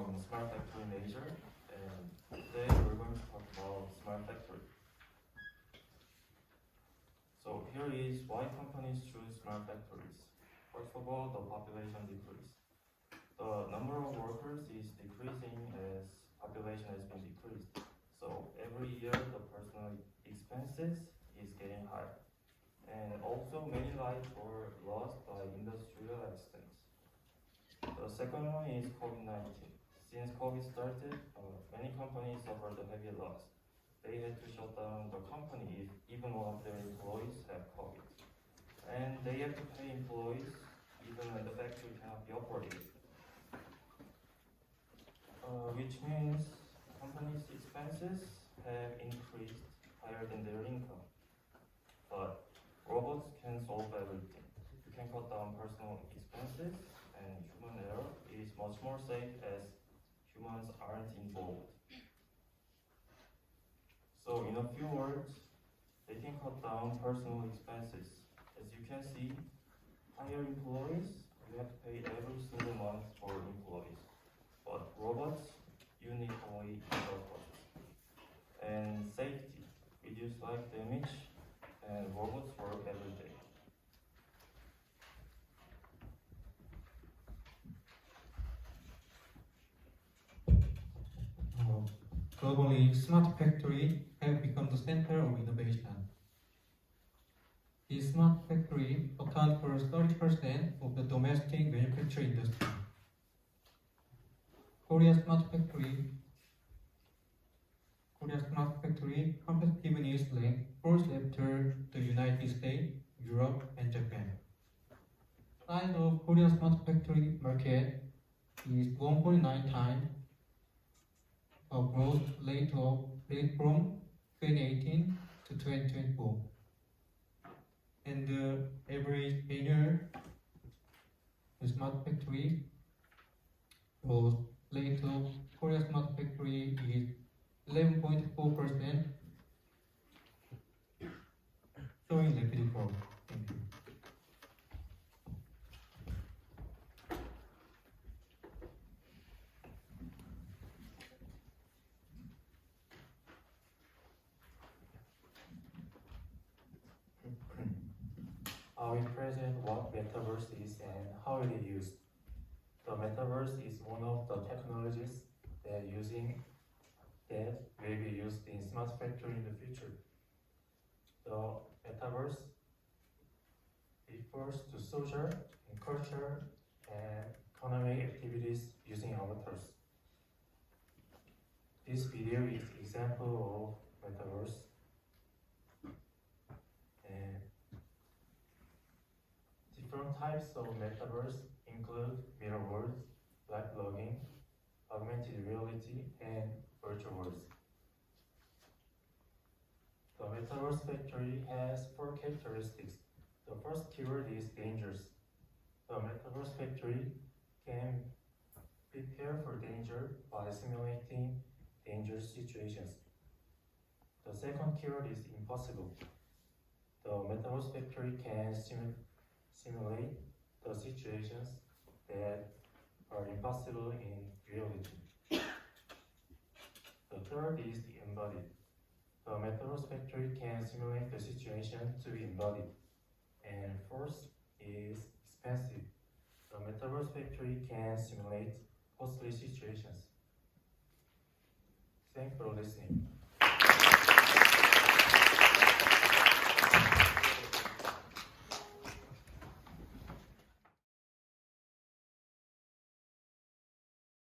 from Smart Factory major, and today we're going to talk about Smart Factory. So here is why companies choose smart factories. First of all, the population decrease. The number of workers is decreasing as population has been decreased. So every year the personal expenses is getting higher. And also many lives were lost by industrial accidents. The second one is COVID-19. Since COVID started, many companies suffered a heavy loss. They had to shut down the company if even one of their employees have COVID. And they have to pay employees even when the factory cannot be operated. Which means companies' expenses have increased higher than their income. But robots can solve everything. You can cut down personal expenses, and human error is much more safe as humans aren't involved. So in a few words, they can cut down personal expenses. As you can see, hire employees, you have to pay every single month for employees. But robots, you need only the cost. And safety, reduce life damage, and robots work every day. Globally, smart factories have become the center of innovation. These smart factories account for 30% of the domestic manufacturing industry. Korea's smart factory competitiveness ranks fourth after the United States, Europe, and Japan. Size of Korea's smart factory market is 1.9 times a growth rate from 2018 to 2024. And the average annual smart factory growth rate of Korea's smart factory is 11.4%, showing rapid growth. Thank you. I will present what Metaverse is and how it is used. The Metaverse is one of the technologies that will be used in smart factory in the future. The Metaverse refers to social and cultural and economic activities using avatars. This video is an example of Metaverse. Different types of metaverse include mirror worlds, live blogging, augmented reality, and virtual worlds. The Metaverse Factory has four characteristics. The first keyword is dangerous. The Metaverse Factory can prepare for danger by simulating dangerous situations. The second keyword is impossible. The Metaverse Factory can simulate the situations that are impossible in reality. The third is the embodied. The Metaverse Factory can simulate the situation to be embodied. And fourth is expensive. The Metaverse Factory can simulate costly situations. Thanks for listening.